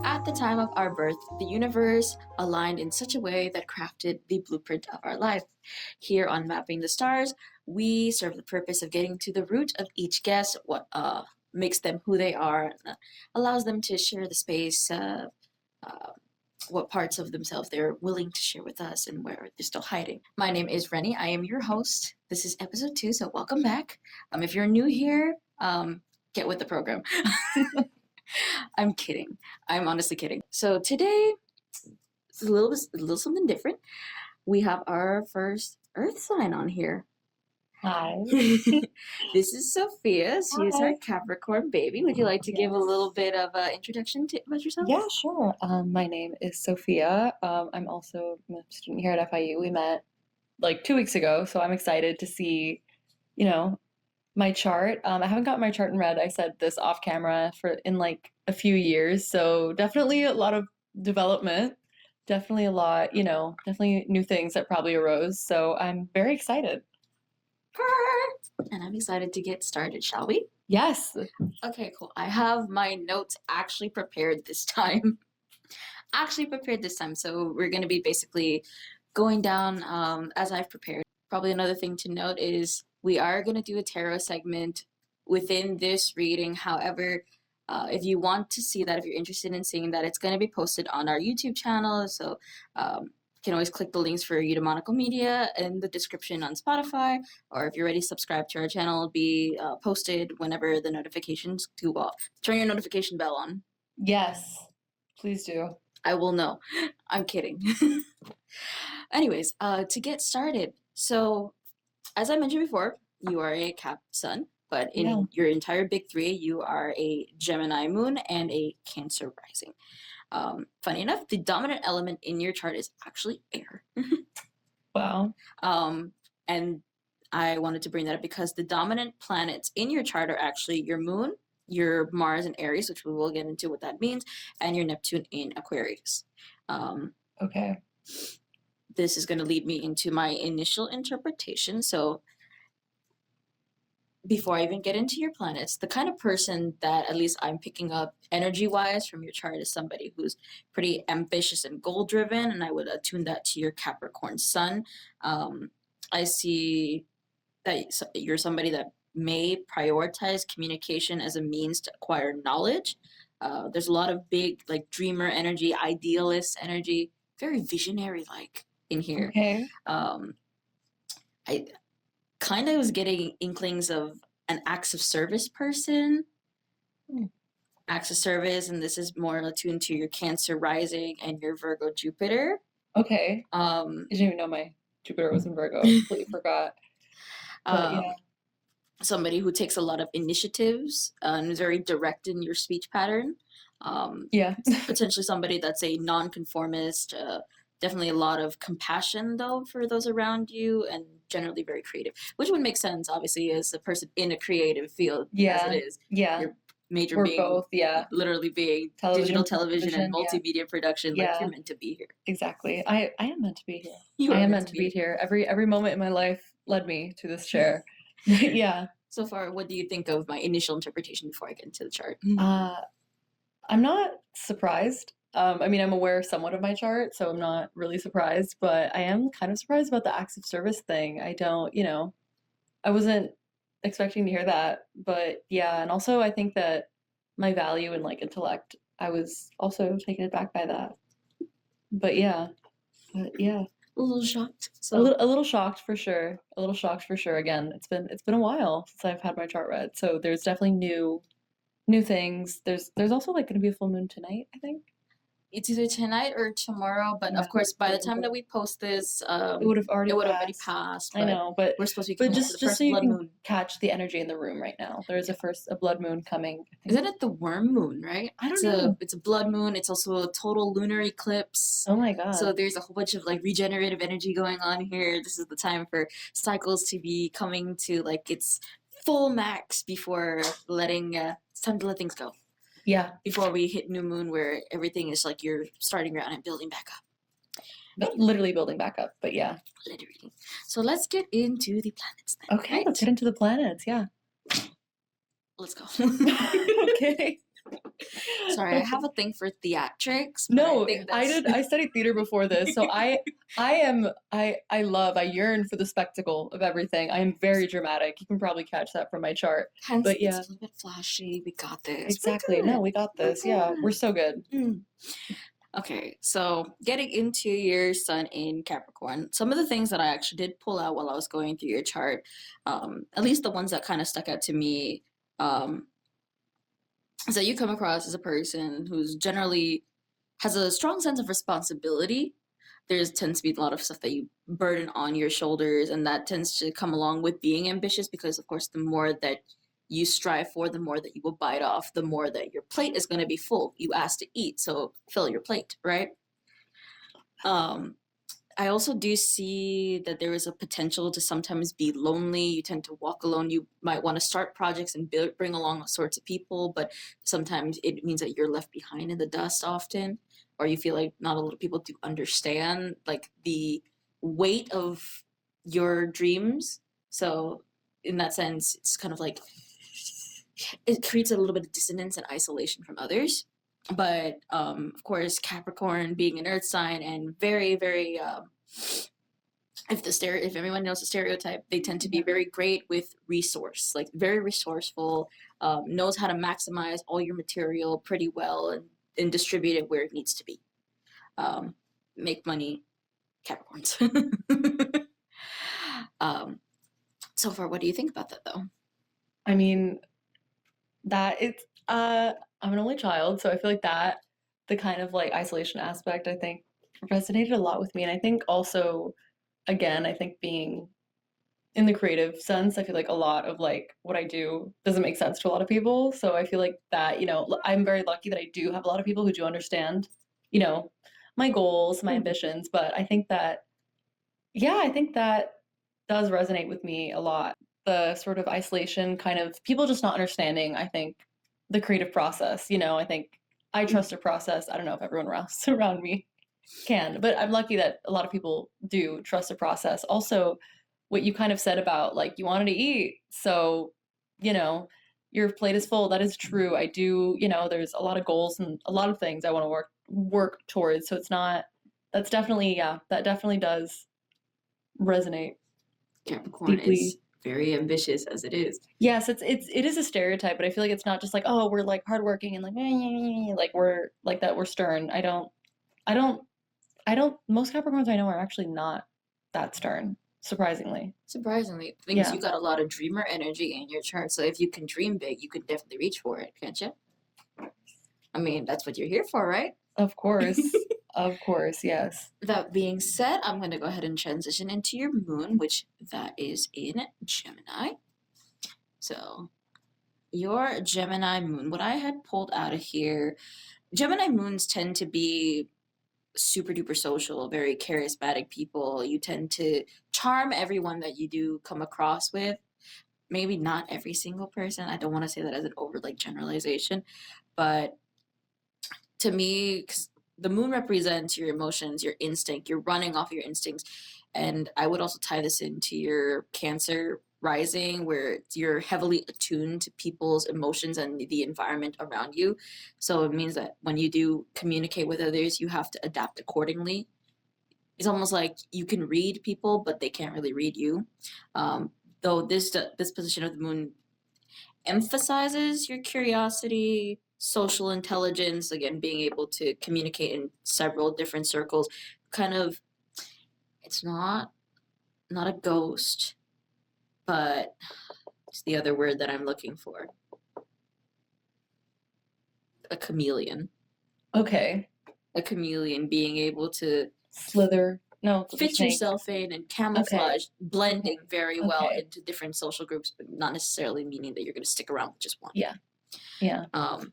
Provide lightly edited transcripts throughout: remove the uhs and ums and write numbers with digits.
At the time of our birth, the universe aligned in such a way that crafted the blueprint of our life. Here on Mapping the Stars, we serve the purpose of getting to the root of each guest, what makes them who they are, allows them to share the space, uh, what parts of themselves they're willing to share with us and where they're still hiding. My name is Rennie. I am your host. This is episode 2, so welcome back. If you're new here, get with the program. I'm kidding. I'm honestly kidding. So today, it's a little something different. We have our first Earth sign on here. Hi. This is Sophia. She's Hi. our Capricorn baby. Would you like to give a little bit of an introduction about yourself? Yeah, sure. My name is Sophia. I'm also a student here at FIU. We met like 2 weeks ago, so I'm excited to see, my chart. I haven't got my chart in red. I said this off camera in like a few years, so definitely a lot of development. Definitely a lot, definitely new things that probably arose. So I'm very excited. And I'm excited to get started, shall we? Yes. Okay, cool. I have my notes actually prepared this time. So we're going to be basically going down as I've prepared. Probably another thing to note is we are going to do a tarot segment within this reading. However, if you want to see that, if you're interested in seeing that, it's going to be posted on our YouTube channel. So you can always click the links for Eudaimonical Media in the description on Spotify, or if you're already subscribed to our channel, it'll be posted whenever the notifications go off. Turn your notification bell on. Yes, please do. I will know. I'm kidding. Anyways, to get started. So, as I mentioned before, you are a Cap Sun, but in your entire big three, you are a Gemini Moon and a Cancer Rising. Funny enough, the dominant element in your chart is actually air. Wow. And I wanted to bring that up because the dominant planets in your chart are actually your Moon, your Mars in Aries, which we will get into what that means, and your Neptune in Aquarius. Okay. This is going to lead me into my initial interpretation. So before I even get into your planets, the kind of person that at least I'm picking up energy-wise from your chart is somebody who's pretty ambitious and goal-driven, and I would attune that to your Capricorn Sun. I see that you're somebody that may prioritize communication as a means to acquire knowledge. There's a lot of big, like, dreamer energy, idealist energy, very visionary-like in here. Okay. I kind of was getting inklings of an acts of service person. Acts of service, and this is more attuned to your Cancer rising and your Virgo Jupiter. Okay. I didn't even know my Jupiter was in Virgo. I completely forgot. But, yeah. Somebody who takes a lot of initiatives and is very direct in your speech pattern. Potentially somebody that's a nonconformist. Definitely a lot of compassion, though, for those around you, and generally very creative, which would make sense, obviously, as a person in a creative field, as it is. Yeah. Major We're being both, literally being digital television and multimedia production. Like, you're meant to be here. Exactly. I am meant to be here. I am meant to be here. Every moment in my life led me to this chair. Yeah. So far, what do you think of my initial interpretation before I get into the chart? I'm not surprised. I mean, I'm aware somewhat of my chart, so I'm not really surprised, but I am kind of surprised about the acts of service thing. I don't, I wasn't expecting to hear that, but yeah, and also I think that my value in like intellect, I was also taken aback by that. But yeah. A little shocked. So a little shocked for sure. A little shocked for sure. Again, it's been a while since I've had my chart read, so there's definitely new things. There's also like going to be a full moon tonight, I think. It's either tonight or tomorrow, but of course, by the time that we post this, it would have already passed. I know, but we're supposed to be. But just so you can catch the energy in the room right now. There is a blood moon coming. Isn't it the worm moon? Right? I don't know. It's a blood moon. It's also a total lunar eclipse. Oh my god! So there's a whole bunch of like regenerative energy going on here. This is the time for cycles to be coming to like its full max before letting. It's time to let things go. Yeah. Before we hit new moon, where everything is like you're starting around and building back up. Literally building back up, but yeah. Literally. So let's get into the planets then. Okay, let's get into the planets, yeah. Let's go. Okay. Sorry, I have a thing for theatrics, but I No, think I that's did. I studied theater before this, so I yearn for the spectacle of everything. I am very dramatic. You can probably catch that from my chart. hence But it's yeah, a little bit flashy. We got this. We're exactly. No, good. we got We're this. Yeah, we're good. so good. Mm. Okay, so getting into your sun in Capricorn, some of the things that I actually did pull out while I was going through your chart, at least the ones that kind of stuck out to me, um, is that you come across as a person who's generally has a strong sense of responsibility. There tends to be a lot of stuff that you burden on your shoulders, and that tends to come along with being ambitious because, of course, the more that you strive for, the more that you will bite off, the more that your plate is going to be full. You ask to eat, so fill your plate, right? Um, I also do see that there is a potential to sometimes be lonely. You tend to walk alone. You might want to start projects and bring along all sorts of people, but sometimes it means that you're left behind in the dust often, or you feel like not a lot of people do understand like the weight of your dreams. So in that sense, it's kind of like it creates a little bit of dissonance and isolation from others. But of course, Capricorn being an Earth sign and very, very if everyone knows the stereotype, they tend to be very great with resource, like very resourceful, knows how to maximize all your material pretty well and distribute it where it needs to be. Um, make money, Capricorns. um, so far, what do you think about that though? I mean, that it's I'm an only child, so I feel like that the kind of like isolation aspect I think resonated a lot with me. And I think also again, I think being in the creative sense, I feel like a lot of like what I do doesn't make sense to a lot of people. So I feel like that, I'm very lucky that I do have a lot of people who do understand, you know, my goals, my ambitions. But I think that, yeah, I think that does resonate with me a lot. The sort of isolation kind of people just not understanding, I think, the creative process. I think I trust a process. I don't know if everyone else around me can, but I'm lucky that a lot of people do trust the process. Also, what you kind of said about like you wanted to eat, so you know, your plate is full. That is true. I do, there's a lot of goals and a lot of things I want to work towards. So it's not that's definitely yeah, that definitely does resonate Capricorn is deeply. very ambitious as it is. Yes, it is a stereotype, but I feel like it's not just like, oh, we're like hardworking and like like we're like that we're stern. I don't I don't, most Capricorns I know are actually not that stern, surprisingly. Surprisingly, things Yeah, you got a lot of dreamer energy in your chart. So if you can dream big, you can definitely reach for it, can't you? I mean, that's what you're here for, right? of course. Of course, yes. That being said, I'm going to go ahead and transition into your moon, which that is in Gemini. So your Gemini moon, what I had pulled out of here, Gemini moons tend to be super duper social, very charismatic people. You tend to charm everyone that you do come across with. Maybe not every single person. I don't want to say that as an over like generalization, but to me, 'cause the moon represents your emotions, your instinct. You're running off your instincts, and I would also tie this into your Cancer rising, where you're heavily attuned to people's emotions and the environment around you. So it means that when you do communicate with others, you have to adapt accordingly. It's almost like you can read people, but they can't really read you. Though this position of the moon emphasizes your curiosity, social intelligence, again, being able to communicate in several different circles. Kind of, it's not a ghost, but it's the other word that I'm looking for. A chameleon. Okay. A chameleon being able to Slither. No, it's a fit snake. yourself in and Okay. camouflage, blending very well Okay. into different social groups, but not necessarily meaning that you're going to stick around with just one. Yeah. Yeah. Um,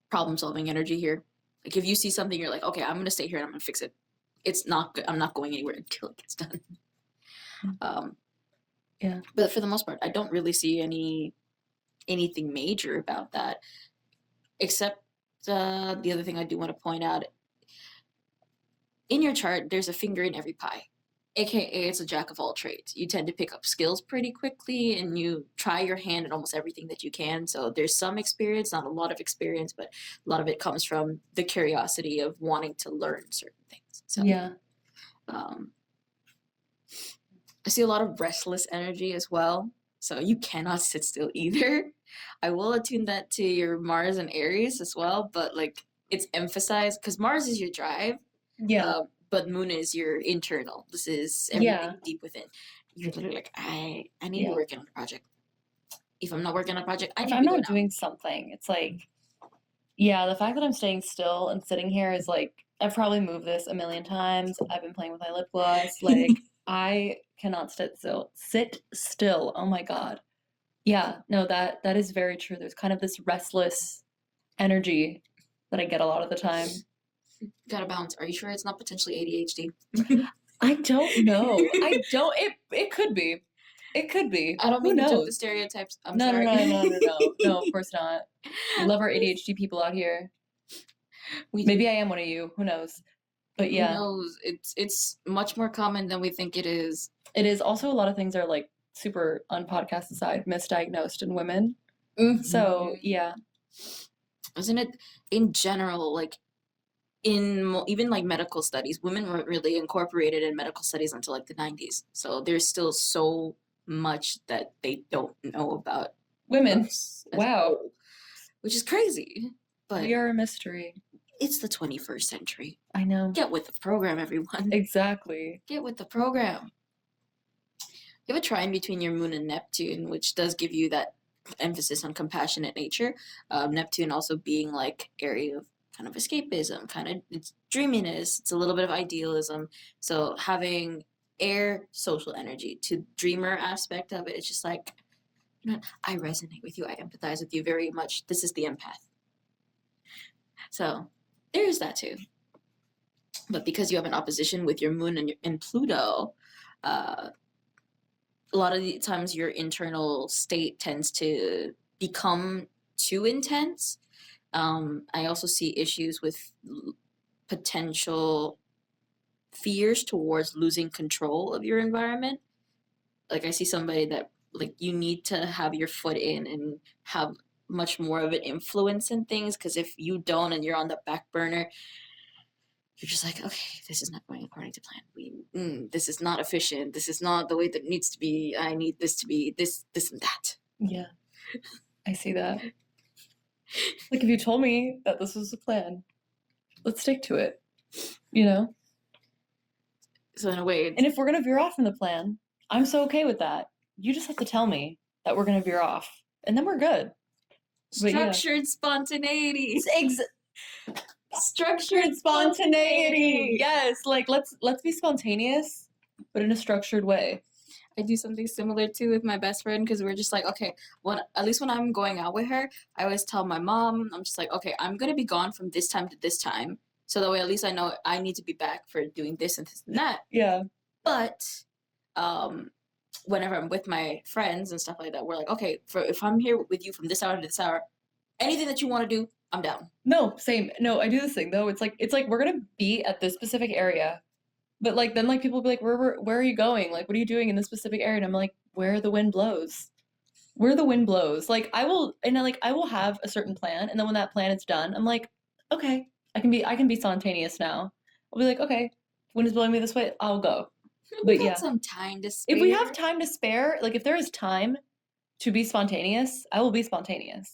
problem solving energy here. Like if you see something, you're like, okay, I'm going to stay here and I'm going to fix it. It's not good. I'm not going anywhere until it gets done. Um, Yeah. but for the most part, I don't really see anything major about that, except the other thing I do want to point out in your chart, there's a finger in every pie. AKA it's a jack of all trades. You tend to pick up skills pretty quickly and you try your hand at almost everything that you can. So there's some experience, not a lot of experience, but a lot of it comes from the curiosity of wanting to learn certain things. So Yeah. um, I see a lot of restless energy as well. So you cannot sit still either. I will attune that to your Mars and Aries as well, but like it's emphasized because Mars is your drive, Yeah. but Moon is your internal. This is everything Yeah. deep within. You're literally like, I need to Yeah. work on a project. If I'm not working on a project, I If need to I'm be going not out. doing something, it's like, yeah, the fact that I'm staying still and sitting here is like, I've probably moved this a million times. I've been playing with my lip gloss. Like, I cannot sit still. Sit still. Oh my God. Yeah, no, that is very true. There's kind of this restless energy that I get a lot of the time. Gotta bounce. Are you sure it's not potentially ADHD? I don't know. It could be. It could be. I don't Who mean to jump the knows? stereotypes. I'm No, no, sorry. no, no, no, no. No, of course not. We love our ADHD people out here. We Maybe do. I am one of you. Who knows? But Who yeah, knows? It's much more common than we think it is. it is. Also, a lot of things are like super on podcast aside misdiagnosed in women. So yeah, Isn't it in general like in even like medical studies, women weren't really incorporated in medical studies until like the 90s. So there's still so much that they don't know about women. us as a Wow, whole, which is crazy. But we are a mystery. it's the 21st century. I know. Get with the program, everyone. Exactly. Get with the program. You have a trine between your moon and Neptune, which does give you that emphasis on compassionate nature. Neptune also being like area of kind of escapism, kind of it's dreaminess, it's a little bit of idealism. So having air social energy to dreamer aspect of it, it's just like, you know, I resonate with you, I empathize with you very much. This is the empath. So there is that too. But because you have an opposition with your moon and Pluto, uh, a lot of the times your internal state tends to become too intense. I also see issues with potential fears towards losing control of your environment. Like I see somebody that like you need to have your foot in and have much more of an influence in things because if you don't and you're on the back burner, you're just like, okay, this is not going according to plan. This is not efficient. This is not the way that it needs to be. I need this to be this, and that. Yeah, I see that. Like if you told me that this was the plan, let's stick to it. You know? So in a way, And if we're gonna veer off from the plan, I'm so okay with that. You just have to tell me that we're gonna veer off, and then we're good. But yeah. structured spontaneity. Structured spontaneity. Yes, like let's be spontaneous, but in a structured way. I do something similar too with my best friend because we're just like, okay, at least when I'm going out with her, I always tell my mom, I'm just like, okay, I'm gonna be gone from this time to this time, so that way at least I know I need to be back for doing this and this and that. Yeah. But whenever I'm with my friends and stuff like that, we're like, okay, if I'm here with you from this hour to this hour, anything that you want to do, I'm down. No, same. No, I do this thing though. It's like we're gonna be at this specific area, but like then like people will be like, where are you going? Like, what are you doing in this specific area? And I'm like, where the wind blows. Where the wind blows. Like I will have a certain plan, and then when that plan is done, I'm like, okay, I can be spontaneous now. I'll be like, okay, wind is blowing me this way, I'll go. We But got yeah, some time to spare. if we have time to spare, like if there is time to be spontaneous, I will be spontaneous.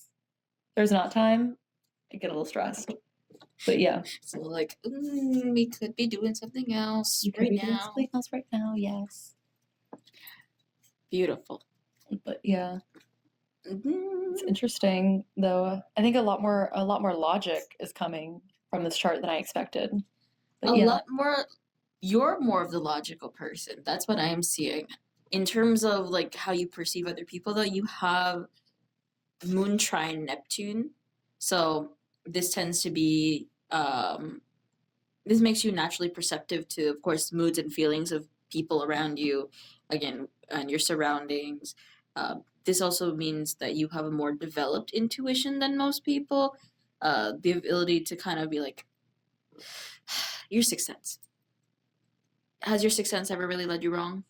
If there's not time, I get a little stressed. But yeah. So like, we could be doing something else right now. Something else right now, yes. Beautiful. But yeah. It's interesting though. I think a lot more logic is coming from this chart than I expected. But A lot more. You're more of the logical person. That's what I am seeing. In terms of like how you perceive other people, though, you have Moon trine Neptune, so this tends to be this makes you naturally perceptive to, of course, moods and feelings of people around you, again, and your surroundings. This also means that you have a more developed intuition than most people. The ability to kind of be like your sixth sense. Has your sixth sense ever really led you wrong?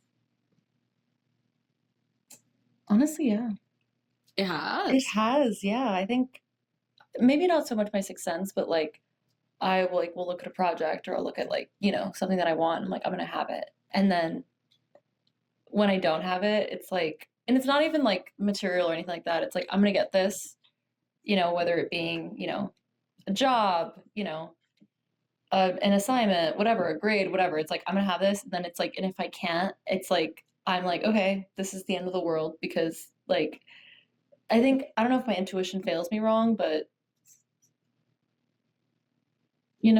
Honestly, yeah. It It has. has, yeah. I think maybe not so much my sixth sense, but like I will look at a project or I'll look at like, something that I want. I'm like, I'm gonna have it. And then when I don't have it, it's like, and it's not even like material or anything like that. It's like, I'm gonna get this, whether it being, a job, an assignment, whatever, a grade, whatever. It's like, I'm gonna have this. And then it's like, and if I can't, it's like, I'm like, okay, this is the end of the world because like, I don't know if my intuition fails me wrong, but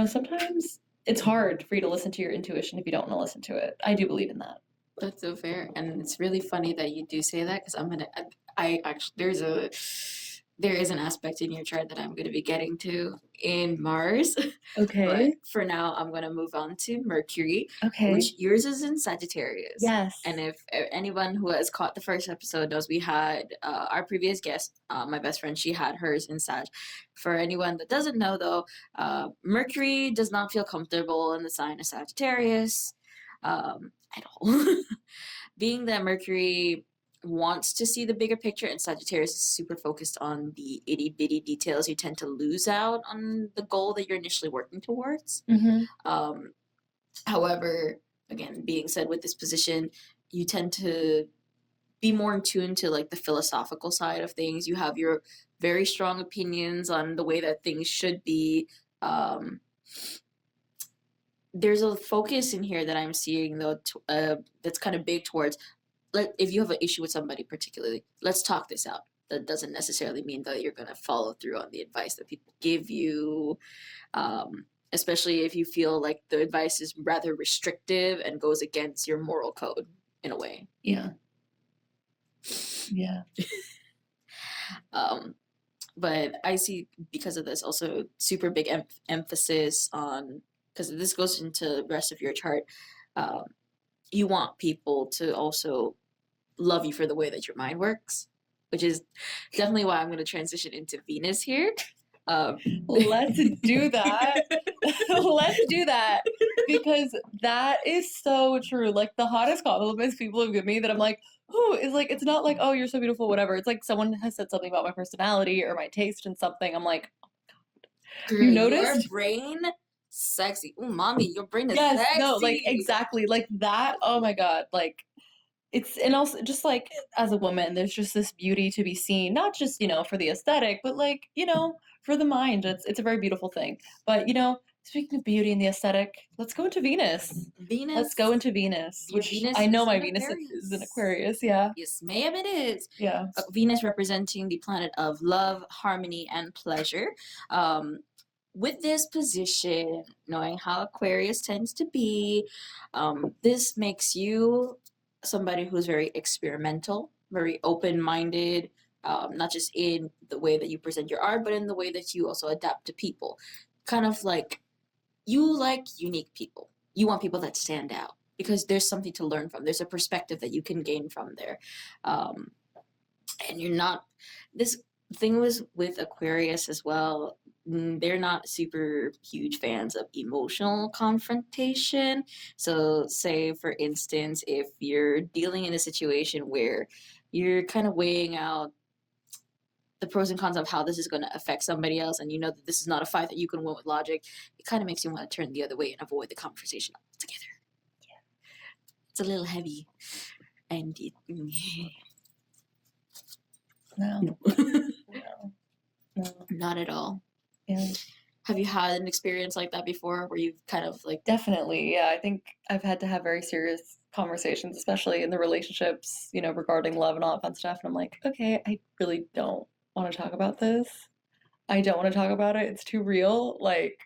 sometimes it's hard for you to listen to your intuition if you don't want to listen to it. I do believe in that. That's so fair, and it's really funny that you do say that because I actually there is an aspect in your chart that I'm gonna be getting to in Mars, but Okay. for now I'm gonna move on to Mercury, Okay. which yours is in Sagittarius. And Yes. if anyone who has caught the first episode knows, we had our previous guest, my best friend, she had hers in Sag. For anyone that doesn't know, though, Mercury does not feel comfortable in the sign of Sagittarius at all. Being that Mercury wants to see the bigger picture and Sagittarius is super focused on the itty bitty details, you tend to lose out on the goal that you're initially working towards. Mm-hmm. Um, However, again, being said, with this position, you tend to be more in tune to like the philosophical side of things. You have your very strong opinions on the way that things should be. Um, there's a focus in here that I'm seeing though, that's kind of big towards, if you have an issue with somebody particularly, let's talk this out. That doesn't necessarily mean that you're going to follow through on the advice that people give you, especially if you feel like the advice is rather restrictive and goes against your moral code in a way. Yeah. Yeah. But I see, because of this, also super big emphasis on, because this goes into the rest of your chart. Um, you want people to also love you for the way that your mind works, which is definitely why I'm going to transition into Venus here. Let's do that. Let's do that because that is so true. Like the hottest compliments people have given me that I'm like, oh, is like it's not like, oh, you're so beautiful, whatever. It's like someone has said something about my personality or my taste in something. I'm like, you Girl, your noticed? brain, sexy. Ooh, mommy, your brain is Yes, no, like sexy. exactly like that. Oh my God. Like it's and also just like as a woman, there's just this beauty to be seen, not just, for the aesthetic, but like, for the mind. It's a very beautiful thing. But speaking of beauty and the aesthetic, let's go into Venus. Let's go Venus, into Venus, your which Venus I know is my in Venus is in Aquarius. Aquarius, yeah. Yes, ma'am, it is. Yeah. Venus representing the planet of love, harmony, and pleasure. Um, with this position, knowing how Aquarius tends to be, this makes you somebody who's very experimental, very open minded, not just in the way that you present your art, but in the way that you also adapt to people. Kind of like, you like unique people. You want people that stand out because there's something to learn from. There's a perspective that you can gain from there. Um, and you're not, this thing was with Aquarius as well. They're not super huge fans of emotional confrontation. So, say for instance, if you're dealing in a situation where you're kind of weighing out the pros and cons of how this is going to affect somebody else, and you know that this is not a fight that you can win with logic, it kind of makes you want to turn the other way and avoid the conversation altogether. It's a little heavy, and No. no, No. No. not at all. Yeah. Have you had an experience like that before, where you've kind of like, Definitely. Yeah. I think I've had to have very serious conversations, especially in the relationships, regarding love and all that fun stuff. And I'm like, okay, I really don't want to talk about this. I don't want to talk about it. It's too real. Like,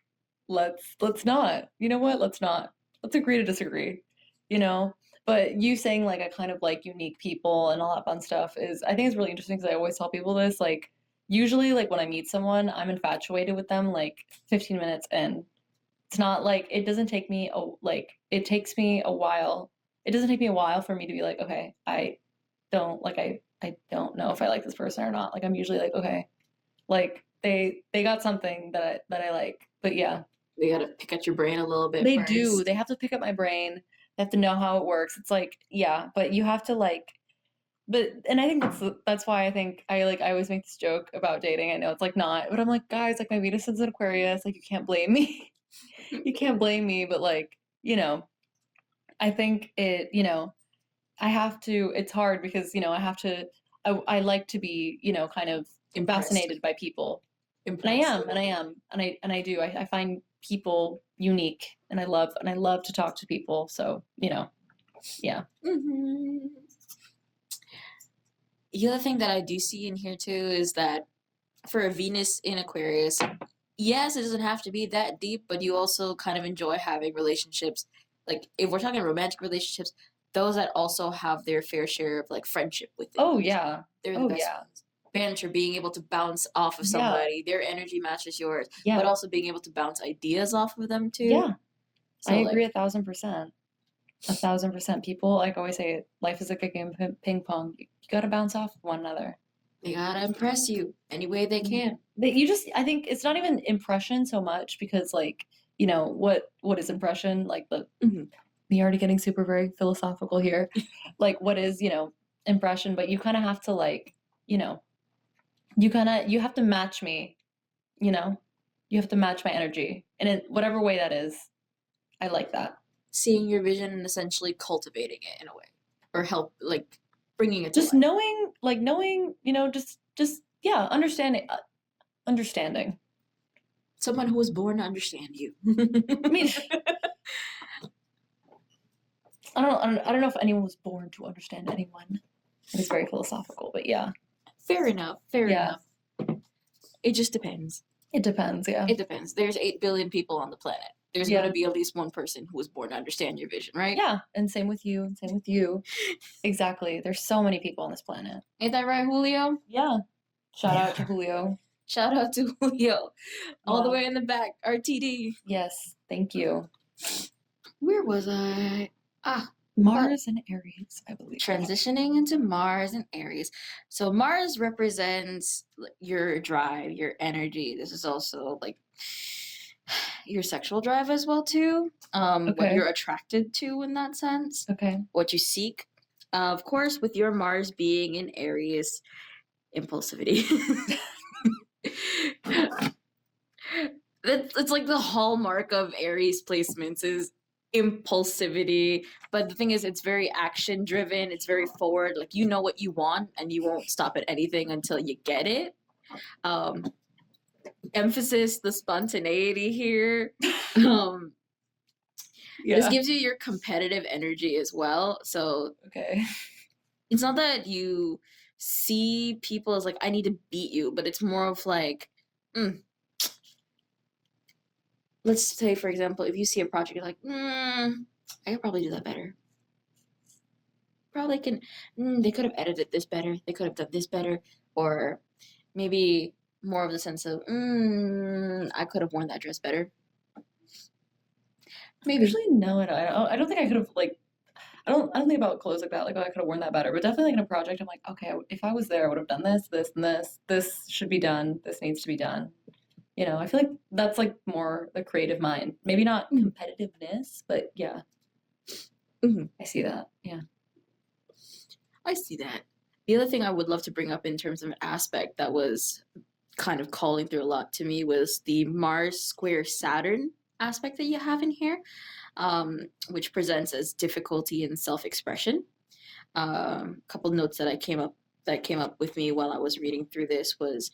let's not. You know what? Let's not. Let's agree to disagree. You know? But you saying like I kind of like unique people and all that fun stuff is I think it's really interesting because I always tell people this, like usually like when I meet someone, I'm infatuated with them like 15 minutes in. It's not like it doesn't take me it takes me a while. It doesn't take me a while for me to be like, okay, I don't know if I like this person or not. Like I'm usually like, okay, like they got something that I like. But yeah, they gotta pick at your brain a little bit they do. first? They have to pick up my brain. They have to know how it works. It's like, yeah, but you have to like, and I think that's why I think I always make this joke about dating. I know it's like not, but I'm like, guys, like my Venus is an Aquarius, like you can't blame me. You can't blame me, but like, I think I have to, it's hard because, I have to, I like to be, kind of Impressed. fascinated by people. And I Impressed. am, and I am, and I do. I find people unique and I love to talk to people. So, yeah. Hmm. The other thing that I do see in here too is that for a Venus in Aquarius, yes, it doesn't have to be that deep, but you also kind of enjoy having relationships. Like if we're talking romantic relationships, those that also have their fair share of like friendship within Oh those. yeah. They're the Oh best yeah. ones. Banter, being able to bounce off of Yeah. somebody, their energy matches yours, but Yeah. also being able to bounce ideas off of them too. Yeah. I So agree like 1,000%. 1,000%. People like always say life is like a game of ping pong. You gotta bounce off one another. they gotta impress you any way they can. That you just I think it's not even impression so much because like, what is impression? Like Mhm. me already getting super very philosophical here. Like what is, impression, but you kind of have to like, you know, you have to match me, you know? You have to match my energy. And in whatever way that is, I like that. Seeing your vision and essentially cultivating it in a way, or help like bringing it to Just life. knowing, just yeah, understanding. Someone who was born to understand you. I mean, I don't know if anyone was born to understand anyone. It is very philosophical, but yeah. Fair enough. Fair Yeah. enough. It just depends. It depends, yeah. It depends. There's 8 billion people on the planet. There's going Yeah. to be at least one person who was born to understand your vision, right? Yeah, and same with you, and same with you. Exactly. There's so many people on this planet. Ain't that right, Julio? Yeah. Shout out to Julio. Shout out to Julio. All the Yeah. way in the back. RTD. Yes, thank you. Where was I? Ah, Mars and Aries, I believe. transitioning into Mars and Aries. So Mars represents your drive, your energy. This is also like your sexual drive as well too. What Okay. you're attracted to in that sense. Okay. What you seek. Of course, with your Mars being in Aries, impulsivity. It's like the hallmark of Aries placements is impulsivity. But the thing is, it's very action driven. It's very forward. Like you know what you want, and you won't stop at anything until you get it. Um, emphasis the spontaneity here. Um, This Yeah. gives you your competitive energy as well. So Okay. it's not that you see people as like I need to beat you, but it's more of like, let's say for example, if you see a project, you're like, I could probably do that better. Probably can. They could have edited this better. They could have done this better, or maybe more of the sense of, I could have worn that dress better. Maybe. Actually, no, I don't think I could have like I don't think about clothes like that. Like, oh, I could have worn that better. But definitely, like in a project, I'm like, okay, if I was there, I would have done this, this, and this. This should be done. This needs to be done. I feel like that's like more the creative mind. Maybe not competitiveness, but yeah, I see that. Yeah. I see that. The other thing I would love to bring up in terms of an aspect that was kind of calling through a lot to me was the Mars square Saturn aspect that you have in here, which presents as difficulty in self-expression. A couple notes that came up with me while I was reading through this was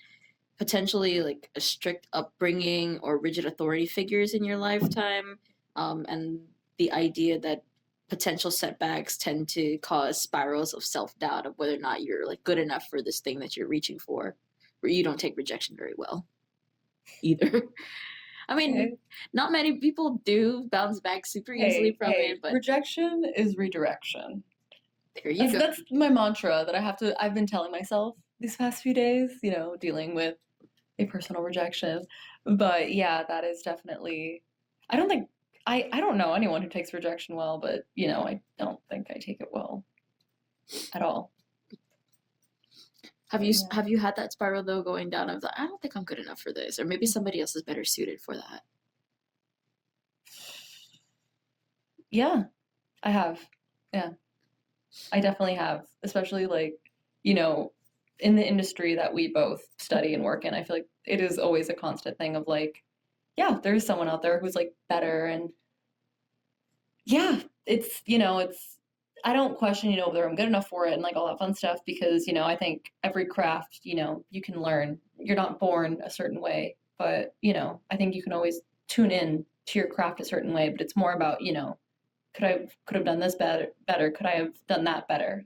potentially like a strict upbringing or rigid authority figures in your lifetime, and the idea that potential setbacks tend to cause spirals of self-doubt of whether or not you're like good enough for this thing that you're reaching for, where you don't take rejection very well either. I mean, Okay. not many people do bounce back super easily from it, but rejection is redirection. there you go. That's my mantra that I've been telling myself these past few days, dealing with a personal rejection. But yeah, that is definitely, I don't think, I don't know anyone who takes rejection well, but I don't think I take it well at all. Have you had that spiral though going down of I don't think I'm good enough for this, or maybe somebody else is better suited for that? Yeah. I have. Yeah, I definitely have. Especially like, you know, in the industry that we both study and work in, I feel like it is always a constant thing of like, yeah, there's someone out there who's like better and yeah, it's I don't question, whether I'm good enough for it and like all that fun stuff because, I think every craft, you can learn. You're not born a certain way, but, I think you can always tune in to your craft a certain way, but it's more about, could have done this better, could I have done that better,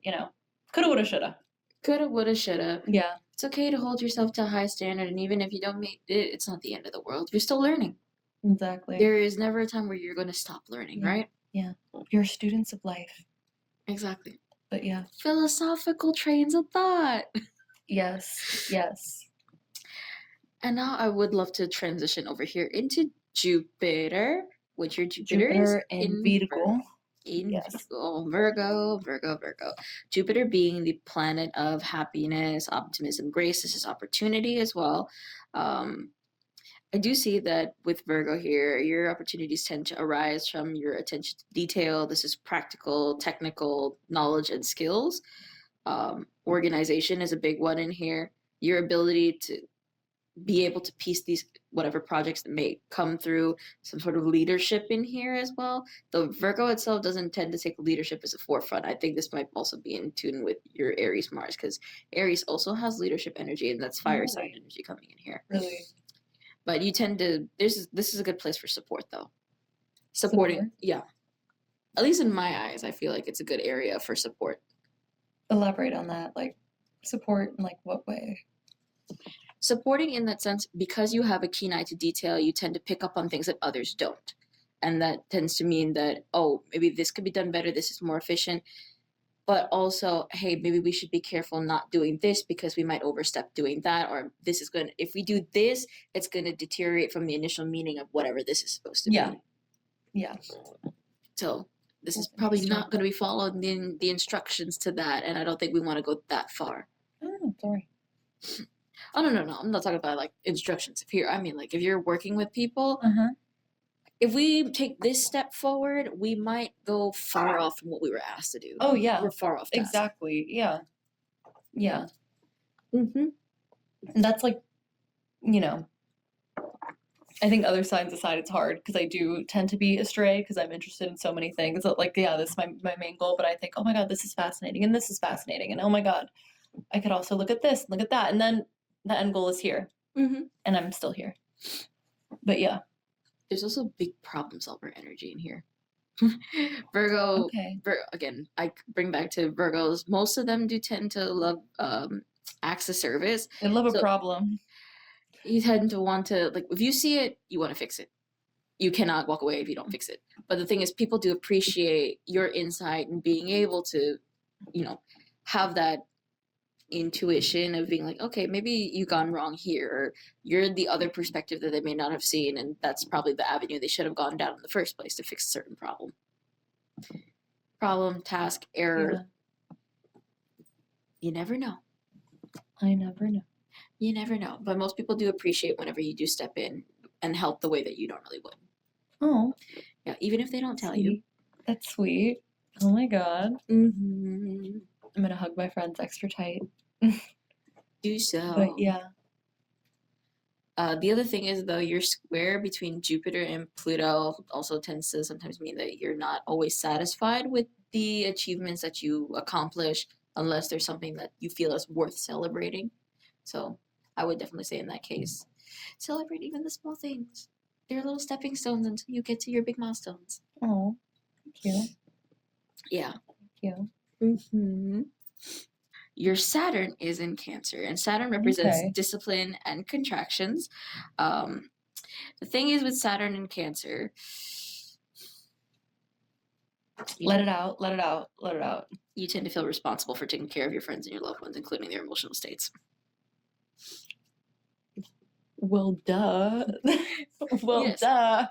Coulda, woulda, shoulda. Coulda, woulda, shoulda. Yeah, It's okay to hold yourself to a high standard, and even if you don't meet it, it's not the end of the world. You're still learning. exactly. There is never a time where you're going to stop learning, Yeah. right? Yeah. You're students of life. Exactly. But yeah. Philosophical trains of thought. Yes. Yes. And now I would love to transition over here into Jupiter, which your Jupiter is Jupiter and in Virgo. Yes. Virgo. Jupiter being the planet of happiness, optimism, grace. This is opportunity as well. Um, I do see that with Virgo here, your opportunities tend to arise from your attention to detail. This is practical, technical knowledge and skills. Organization is a big one in here. Your ability to be able to piece these whatever projects that may come through, some sort of leadership in here as well. Though Virgo itself doesn't tend to take leadership as a forefront. I think this might also be in tune with your Aries Mars because Aries also has leadership energy, and that's fire sign Really? energy coming in here. Really. But you tend to this is a good place for support though. Supporting, Support. yeah. At least in my eyes, I feel like it's a good area for support. Elaborate on that. Like support in like what way? Supporting in that sense, because you have a keen eye to detail, you tend to pick up on things that others don't. And that tends to mean that, oh, maybe this could be done better, this is more efficient. But also, hey, maybe we should be careful not doing this because we might overstep doing that. Or this is going to, if we do this, it's going to deteriorate from the initial meaning of whatever this is supposed to Yeah. be. Yeah. So this is That's probably interesting. not going to be following the instructions to that. And I don't think we want to go that far. Oh, sorry. Oh, no. I'm not talking about like instructions. If you're, I mean, like if you're working with people, Uh-huh. if we take this step forward, we might go far off from what we were asked to do. Oh yeah. We're far off task. Exactly. Yeah. Yeah. Mm-hmm. And that's like, you know, I think other signs aside, it's hard because I do tend to be astray because I'm interested in so many things that like, yeah, this is my main goal, but I think, oh my God, this is fascinating and this is fascinating. And oh my God, I could also look at this and look at that. And then the end goal is here Mm-hmm. and I'm still here. But yeah. There's also big problem solver energy in here. Virgo, Okay. again, I bring back to Virgos. Most of them do tend to love acts of service. I love a So problem. you tend to want to, like, if you see it, you want to fix it. You cannot walk away if you don't fix it. But the thing is, people do appreciate your insight and being able to, have that intuition of being like, okay, maybe you gone wrong here, or you're the other perspective that they may not have seen, and that's probably the avenue they should have gone down in the first place to fix a certain problem, task, error. Yeah. You never know. I never know. You never know. But most people do appreciate whenever you do step in and help the way that you normally would. Oh, Yeah, even if they don't tell you. sweet. That's sweet. Oh my God. Mm-hmm. I'm gonna hug my friends extra tight. Do so. But yeah. The other thing is, though, your square between Jupiter and Pluto also tends to sometimes mean that you're not always satisfied with the achievements that you accomplish unless there's something that you feel is worth celebrating. So I would definitely say in that case, celebrate even the small things. They're little stepping stones until you get to your big milestones. Oh, thank you. Yeah. Thank you. Mm-hmm. Your Saturn is in Cancer, and Saturn represents Okay. discipline and contractions. The thing is with Saturn and Cancer, Let it out. Let it out. Let it out. you tend to feel responsible for taking care of your friends and your loved ones, including their emotional states. Well, duh. Well, Yes. duh.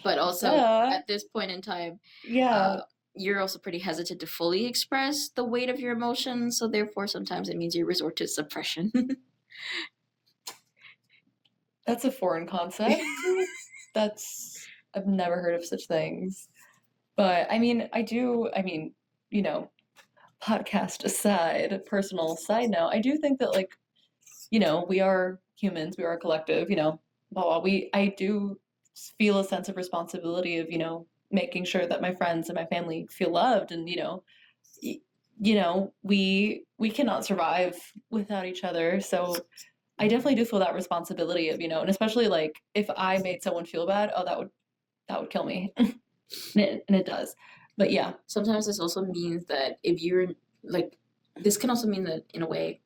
But also, Duh. at this point in time, Yeah. you're also pretty hesitant to fully express the weight of your emotions, so therefore sometimes it means you resort to suppression. That's a foreign concept. I've never heard of such things. But I mean, you know, podcast aside, personal side note, I do think that like, we are humans, we are a collective, blah, blah. I do feel a sense of responsibility of, making sure that my friends and my family feel loved and, y- we cannot survive without each other. So I definitely do feel that responsibility of, and especially like if I made someone feel bad, oh, that would kill me. And it does. But yeah. Sometimes this also means that if you're like, this can also mean that in a way,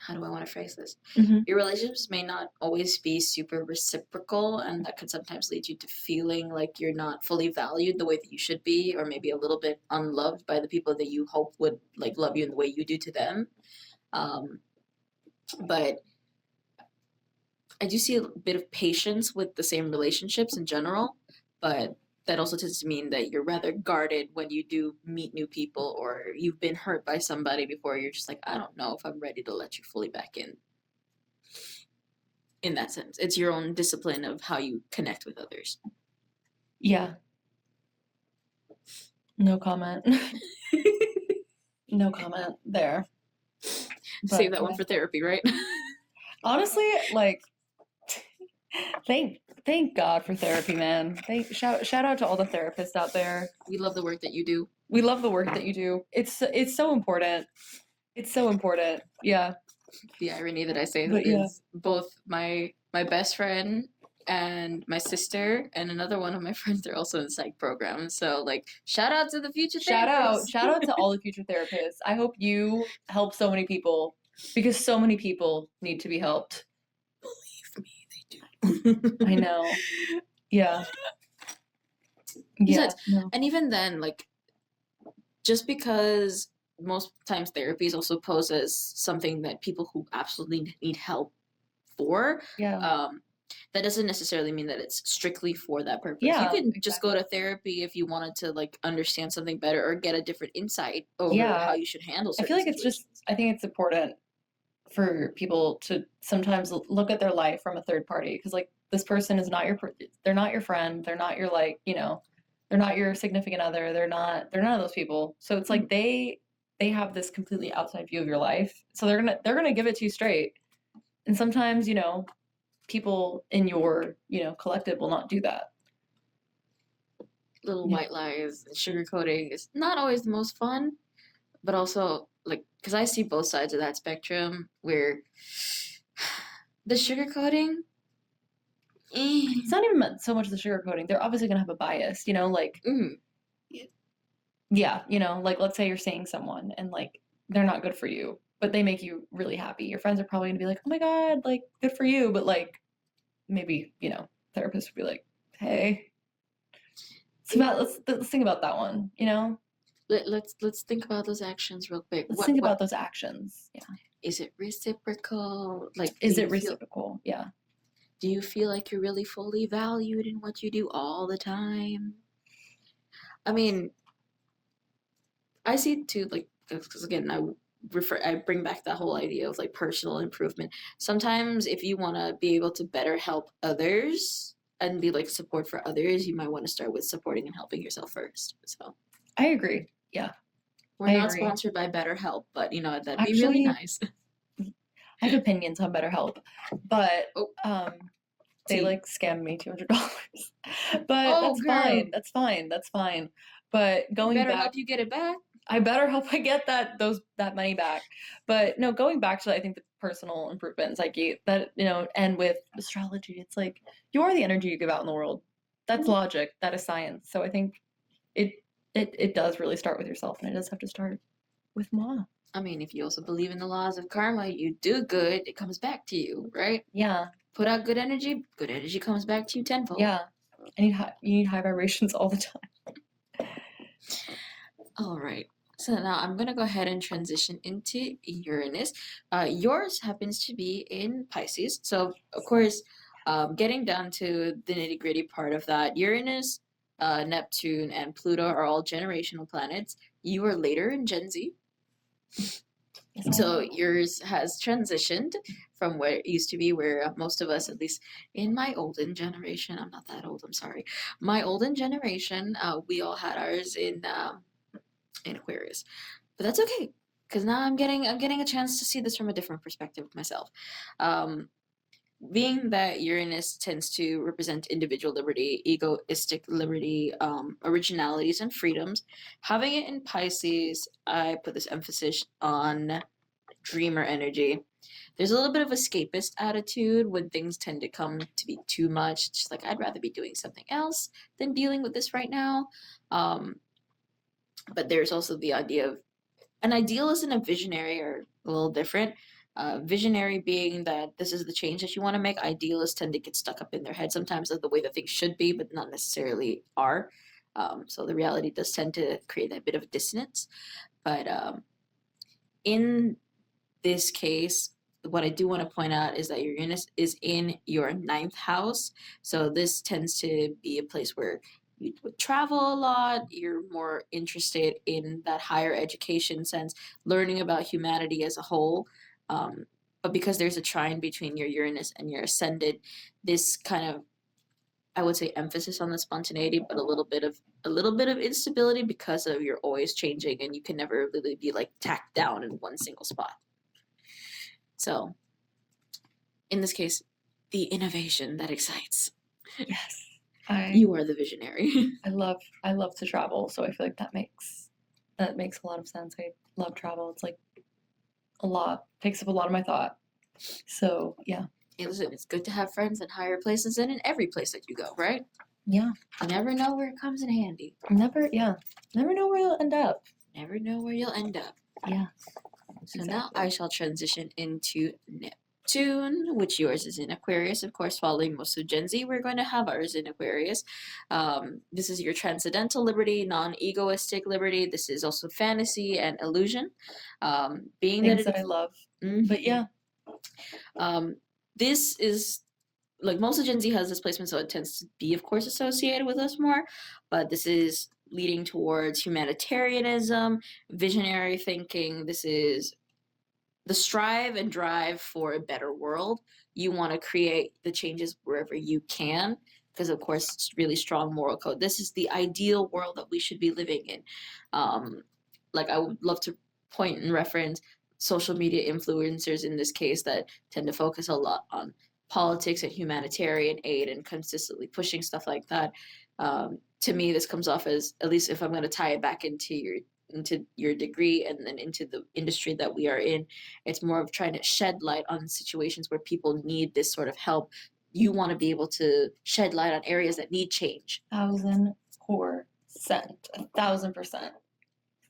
how do I want to phrase this? Hmm. Your relationships may not always be super reciprocal, and that could sometimes lead you to feeling like you're not fully valued the way that you should be, or maybe a little bit unloved by the people that you hope would like love you in the way you do to them. Um, but I do see a bit of patience with the same relationships in general, but that also tends to mean that you're rather guarded when you do meet new people or you've been hurt by somebody before. You're just like, I don't know if I'm ready to let you fully back in. In that sense, it's your own discipline of how you connect with others. Yeah. No comment. No comment there. Save But that one for therapy, right? honestly, like thank God for therapy, man. Shout out to all the therapists out there. We love the work that you do. We love the work that you do. It's so important. It's so important. Yeah. The irony that I say But yeah. is both my best friend and my sister and another one of my friends are also in psych programs. So like shout out to the future therapists. Shout out to all the future therapists. I hope you help so many people because so many people need to be helped. Believe me, they do. I know. Yeah. Yeah. Besides, No. and even then, like just because most times therapy is also posed as something that people who absolutely need help for, Yeah. that doesn't necessarily mean that it's strictly for that purpose. Yeah, You can just exactly. go to therapy if you wanted to like understand something better or get a different insight over Yeah. how you should handle I certain feel like situations. I think it's important for people to sometimes look at their life from a third party because like this person is not they're not your friend, they're not your like, they're not your significant other, they're none of those people. So it's like they have this completely outside view of your life. So they're going to give it to you straight. And sometimes, people in your, collective will not do that. Little Yeah. white lies and sugarcoating is not always the most fun, but also like because I see both sides of that spectrum where the sugarcoating, It's not even so much the sugarcoating. They're obviously going to have a bias, like mm, yeah, like let's say you're seeing someone and like they're not good for you, but they make you really happy. Your friends are probably gonna be like, oh my God, like good for you. But like maybe, therapists would be like, hey, let's think about that one, let's think about those actions real quick. Let's What think what about those actions. Yeah. is it reciprocal? Like, Is it reciprocal? Yeah. do you feel like you're really fully valued in what you do all the time? I mean, I see too, like, because again, I bring back that whole idea of like personal improvement. Sometimes, if you want to be able to better help others and be like support for others, you might want to start with supporting and helping yourself first. So, I agree. Yeah. we're I not agree. sponsored by BetterHelp, but that'd be really Actually, nice. I have opinions on BetterHelp, but Oh, they tea. like scammed me $200. But Oh, that's girl, fine. That's fine. That's fine. But going better back, help you get it back. I better hope I get that money back. But no, going back to I think the personal improvement psyche that and with astrology, it's like you are the energy you give out in the world. That's logic. That is science. So I think it it does really start with yourself, and it does have to start with Ma. I mean, if you also believe in the laws of karma, you do good, it comes back to you, right? Yeah, Put out good energy comes back to you tenfold. yeah. You need high vibrations all the time. All right. So now I'm going to go ahead and transition into Uranus. Yours happens to be in Pisces. So, of course, getting down to the nitty gritty part of that, Uranus, Neptune, and Pluto are all generational planets. You are later in Gen Z. Yes, So yours has transitioned from where it used to be, where most of us, at least in my olden generation, I'm not that old, I'm sorry. My olden generation, we all had ours in Aquarius, but that's okay because now I'm getting a chance to see this from a different perspective myself. Um, Being that Uranus tends to represent individual liberty, egoistic liberty, originalities, and freedoms, having it in Pisces, I put this emphasis on dreamer energy. There's a little bit of escapist attitude when things tend to come to be too much. Just like I'd rather be doing something else than dealing with this right now. Um, but there's also the idea of an idealist and a visionary are a little different. Visionary being that this is the change that you want to make. Idealists tend to get stuck up in their head sometimes of the way that things should be, but not necessarily are. So the reality does tend to create that bit of dissonance. But in this case, what I do want to point out is that Uranus is in your ninth house. So this tends to be a place where you would travel a lot. You're more interested in that higher education sense, learning about humanity as a whole. But because there's a trine between your Uranus and your ascendant, this kind of, I would say, emphasis on the spontaneity, but a little bit of instability because of you're always changing and you can never really be like tacked down in one single spot. So, in this case, the innovation that excites. yes. You are the visionary. I love to travel, so I feel like that makes a lot of sense. I love travel. It's like a lot, takes up a lot of my thought. So yeah. Hey, listen, it's good to have friends in higher places and in every place that you go, right? Yeah. You never know where it comes in handy. Never know where you'll end up. Never know where you'll end up. Yeah. So now I shall transition into Neptune, which yours is in Aquarius, of course, following most of Gen Z. We're going to have ours in Aquarius. This is your transcendental liberty, non-egoistic liberty. This is also fantasy and illusion. Being Things that that I love. Mhm. But yeah. This is like most of Gen Z has this placement, so it tends to be, of course, associated with us more. But this is leading towards humanitarianism, visionary thinking. This is the strive and drive for a better world. You want to create the changes wherever you can, because of course it's really strong moral code. This is the ideal world that we should be living in. Like I would love to point and reference social media influencers in this case that tend to focus a lot on politics and humanitarian aid and consistently pushing stuff like that. To me, this comes off as, at least if I'm going to tie it back into your degree and then into the industry that we are in, it's more of trying to shed light on situations where people need this sort of help. You want to be able to shed light on areas that need change. 1,000%. 1,000%.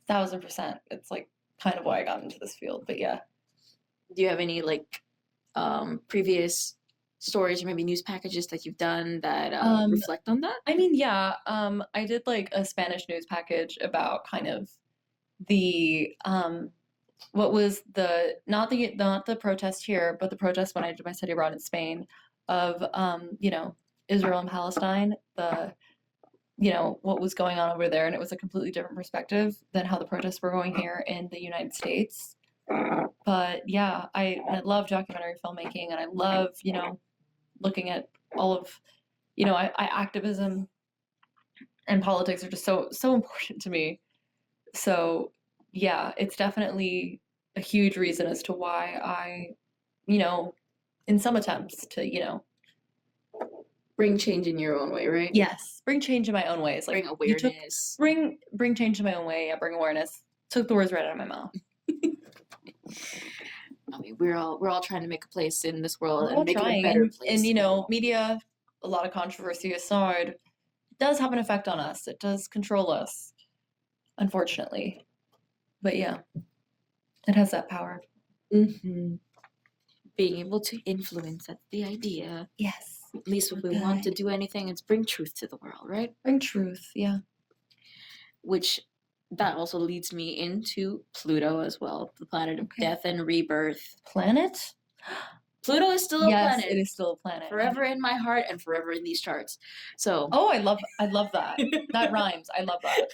1,000%. It's like kind of why I got into this field. But yeah. Do you have any like previous stories or maybe news packages that you've done that reflect on that? I mean, yeah. I did like a Spanish news package about kind of the what was the not the protest here, but the protest when I did my study abroad in Spain of Israel and Palestine, what was going on over there, and it was a completely different perspective than how the protests were going here in the United States. But yeah, I love documentary filmmaking, and I love looking at all of activism and politics are just so important to me. So yeah, it's definitely a huge reason as to why I, in some attempts to, Bring change in your own way, right? yes, bring change in my own ways. Like Bring awareness. bring change in my own way. Yeah, bring awareness. Took the words right out of my mouth. I mean, we're all trying to make a place in this world We're and all make it a trying, better place. and media, a lot of controversy aside, does have an effect on us. It does control us, unfortunately. But yeah, it has that power. Mm-hmm. Being able to influence, that's the idea. Yes. At least if we want to do anything, it's bring truth to the world, right? Bring truth, yeah. Which that also leads me into Pluto as well, the planet of death and rebirth. Planet? Pluto is still a planet. Yes, it is still a planet. Forever in my heart and forever in these charts. So oh, I love that. That rhymes. I love that.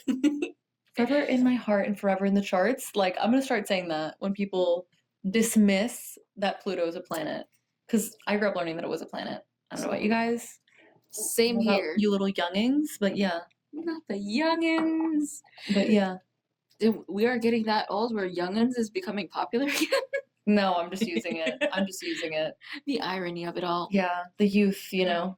Forever in my heart and forever in the charts. Like, I'm gonna start saying that when people dismiss that Pluto is a planet. Because I grew up learning that it was a planet. I don't know about you guys. I Same don't know about here. you little youngings, but yeah. Not the youngins. But yeah. We are getting that old where youngins is becoming popular again. No, I'm just using it. I'm just using it. The irony of it all. Yeah, the youth, you know.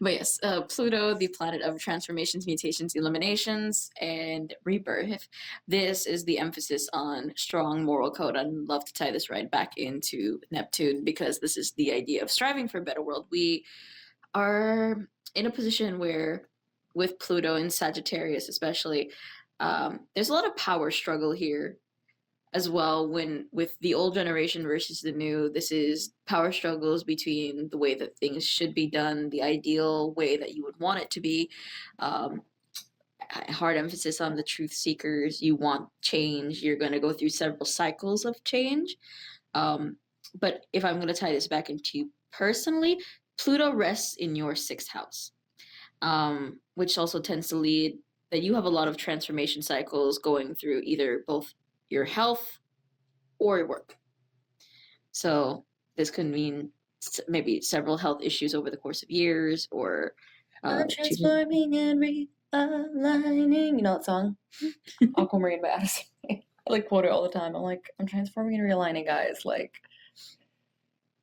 But yes, Pluto, the planet of transformations, mutations, eliminations, and rebirth. This is the emphasis on strong moral code. I'd love to tie this right back into Neptune because this is the idea of striving for a better world. We are in a position where, with Pluto in Sagittarius especially, there's a lot of power struggle here as well. When with the old generation versus the new, this is power struggles between the way that things should be done, the ideal way that you would want it to be. um, Hard emphasis on the truth seekers. You want change, you're going to go through several cycles of change. But if I'm going to tie this back into you personally, Pluto rests in your sixth house, which also tends to lead that you have a lot of transformation cycles going through either both your health or your work. So this could mean maybe several health issues over the course of years, or I'm transforming and realigning. You know that song? Aquamarine by Addison. I like quote it all the time. I'm like, I'm transforming and realigning, guys. Like,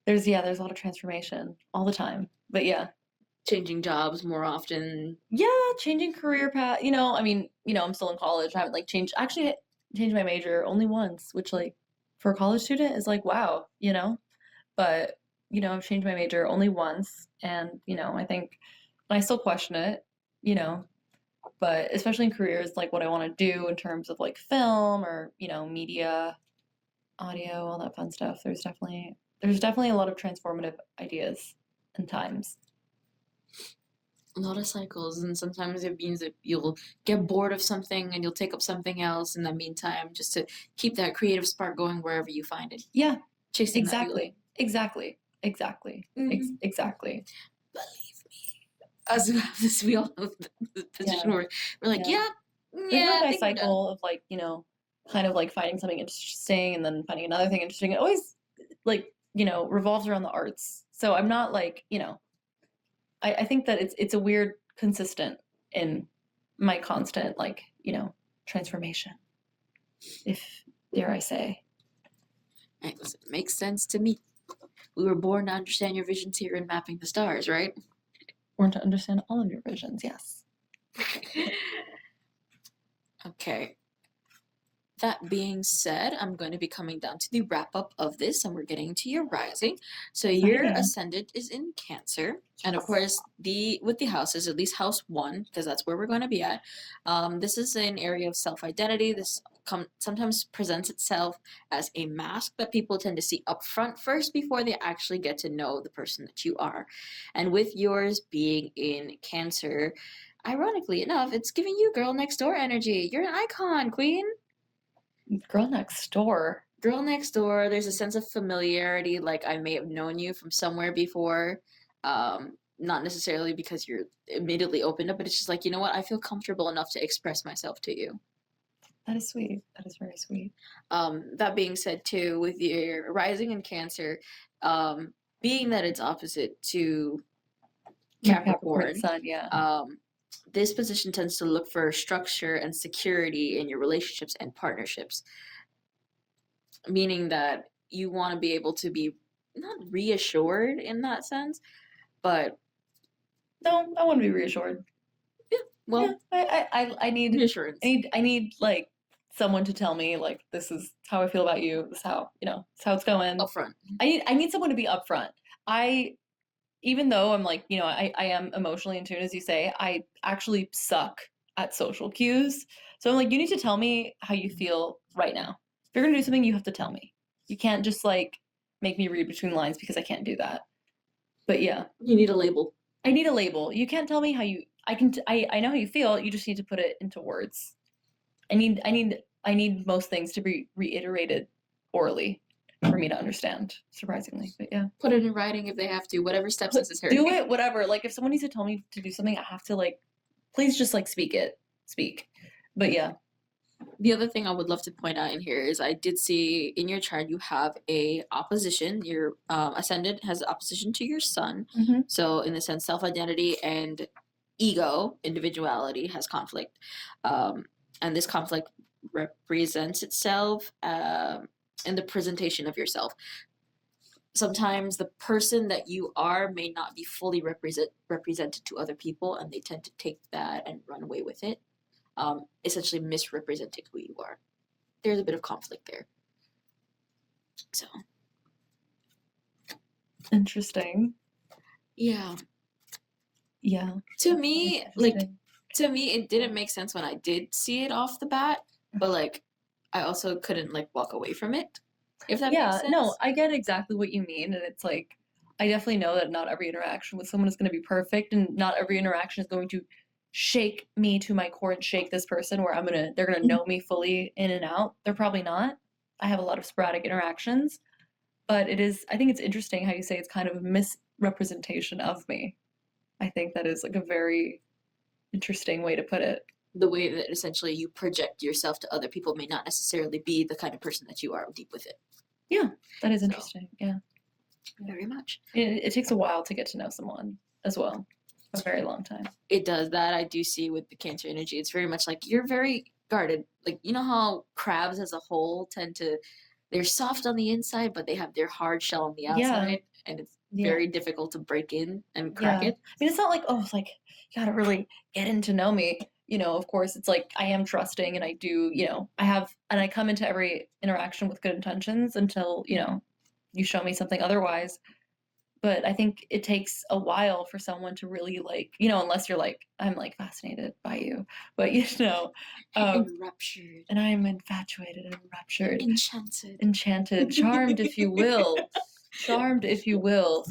there's a lot of transformation all the time. But yeah, changing jobs more often. yeah, changing career path. I mean, I'm still in college. I haven't like changed my major only once, which like for a college student is like wow, But I've changed my major only once, and I think and I still question it, you know. But especially in careers like what I want to do in terms of like film or media, audio, all that fun stuff. There's definitely a lot of transformative ideas and times. A lot of cycles, and sometimes it means that you'll get bored of something and you'll take up something else in the meantime, just to keep that creative spark going wherever you find it. Yeah, Chasing that exactly, exactly, exactly, Mhm. exactly. Believe me, as we all know the position Yeah, where we're like, yeah. There's yeah, like I a think we're done. cycle of like kind of like finding something interesting and then finding another thing interesting. It always like revolves around the arts. So I'm not like I think that it's a weird consistent in my constant like transformation, if dare I say. Hey, listen, it makes sense to me. We were born to understand your visions here in mapping the stars, right? Or to understand all of your visions, yes. Okay. That being said, I'm going to be coming down to the wrap up of this, and we're getting to your rising. So your Exciting. ascendant is in Cancer, and of course, with the houses, at least house one, because that's where we're going to be at. This is an area of self identity. This sometimes presents itself as a mask that people tend to see up front first before they actually get to know the person that you are. And with yours being in Cancer, ironically enough, it's giving you girl next door energy. You're an icon, queen. Girl next door. Girl next door, there's a sense of familiarity, like I may have known you from somewhere before. Not necessarily because you're immediately opened up, but it's just like, you know what, I feel comfortable enough to express myself to you. That is sweet. That is very sweet. That being said, too, with your rising in Cancer, being that it's opposite to Capricorn Capricorn, sun, yeah. this position tends to look for structure and security in your relationships and partnerships, meaning that you want to be able to be not reassured in that sense, but No, I want to be reassured. well, Yeah, I need reassurance. I need like someone to tell me like this is how I feel about you. This is how this is how it's going. Upfront. I need someone to be upfront. Even though I'm like I am emotionally in tune as you say, I actually suck at social cues. So I'm like you need to tell me how you feel right now. If you're gonna do something, you have to tell me. You can't just like make me read between the lines because I can't do that. But yeah, You need a label. I need a label. You can't tell me how you. I know how you feel. You just need to put it into words. I need most things to be reiterated orally for me to understand. Surprisingly, but yeah. Put it in writing if they have to, whatever steps necessary. Do it, whatever. Like if someone needs to tell me to do something, I have to like, please just like speak it. Speak. But yeah. The other thing I would love to point out in here is I did see in your chart you have a opposition. Your ascendant has opposition to your sun. Hmm. So in the sense, self-identity and ego, individuality has conflict. And this conflict represents itself in the presentation of yourself. Sometimes the person that you are may not be fully represented to other people, and they tend to take that and run away with it, essentially misrepresenting who you are. There's a bit of conflict there. So Interesting. yeah, Yeah. to me, like Interesting. to me, it didn't make sense when I did see it off the bat, but like I also couldn't like walk away from it, if that makes Yeah, sense. no, I get exactly what you mean. And it's like, I definitely know that not every interaction with someone is going to be perfect, and not every interaction is going to shake me to my core and shake this person where they're gonna know me fully in and out. They're probably not. I have a lot of sporadic interactions, but I think it's interesting how you say it's kind of a misrepresentation of me. I think that is like a very interesting way to put it. The way that essentially you project yourself to other people may not necessarily be the kind of person that you are deep within. Yeah, that is So interesting. Yeah. very much. It takes a while to get to know someone as well. A very long time. It does that. I do see with the Cancer energy. It's very much like you're very guarded. Like you know how crabs as a whole tend to, they're soft on the inside, but they have their hard shell on the Yeah. outside, and it's Yeah. very difficult to break in and crack Yeah. it. I mean, it's not like, oh, it's like, you gotta really get in to know me. You know, of course, it's like I am trusting and I do, I come into every interaction with good intentions until, you show me something otherwise. But I think it takes a while for someone to really like, unless you're like, I'm like fascinated by you, but Enraptured, and I'm infatuated and enraptured, enchanted, charmed, if you will, charmed, if you will,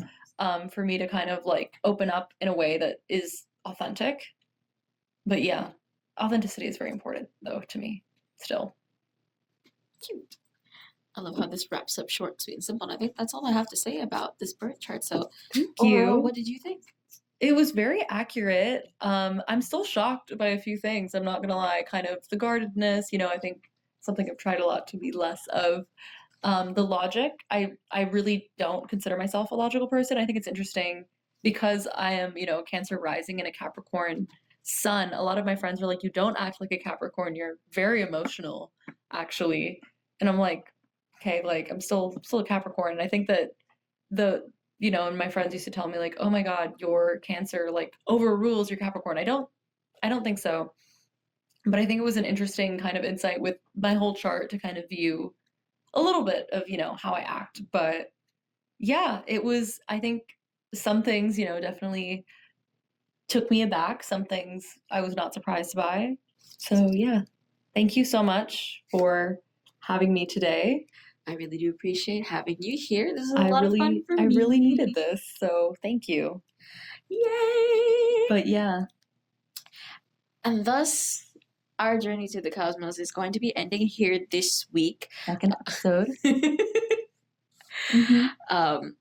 for me to kind of like open up in a way that is authentic. But yeah, authenticity is very important though to me still. Cute. I love how this wraps up short, sweet, and simple. And I think that's all I have to say about this birth chart. So, Thank overall, you. what did you think? It was very accurate. I'm still shocked by a few things. I'm not gonna lie. Kind of the guardedness, I think something I've tried a lot to be less of. The logic, I really don't consider myself a logical person. I think it's interesting because I am, Cancer rising and a Capricorn sun. A lot of my friends are like, you don't act like a Capricorn. You're very emotional, actually. And I'm like, okay, like I'm still a Capricorn. And I think that and my friends used to tell me like, oh my God, your Cancer like overrules your Capricorn. I don't think so. But I think it was an interesting kind of insight with my whole chart to kind of view a little bit of how I act. But yeah, it was, I think some things definitely took me aback, some things I was not surprised by. So yeah, thank you so much for having me today. I really do appreciate having you here. This is a I lot of fun really for I me. really needed this, so thank you. Yay! But yeah, And thus, our journey to the cosmos is going to be ending here this week. second episode. Mhm.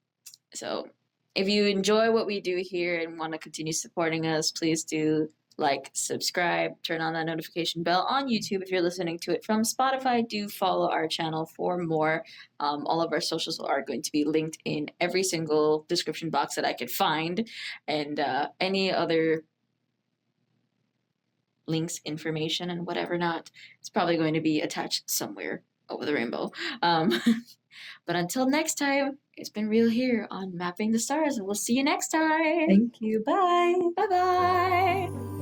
So, if you enjoy what we do here and want to continue supporting us, please do like, subscribe, turn on that notification bell on YouTube. If you're listening to it from Spotify, do follow our channel for more. All of our socials are going to be linked in every single description box that I could find, and any other links, information, and whatever not, it's probably going to be attached somewhere over the rainbow. But until next time, it's been real here on Mapping the Stars, and we'll see you next time. Thank you. Bye. Bye bye.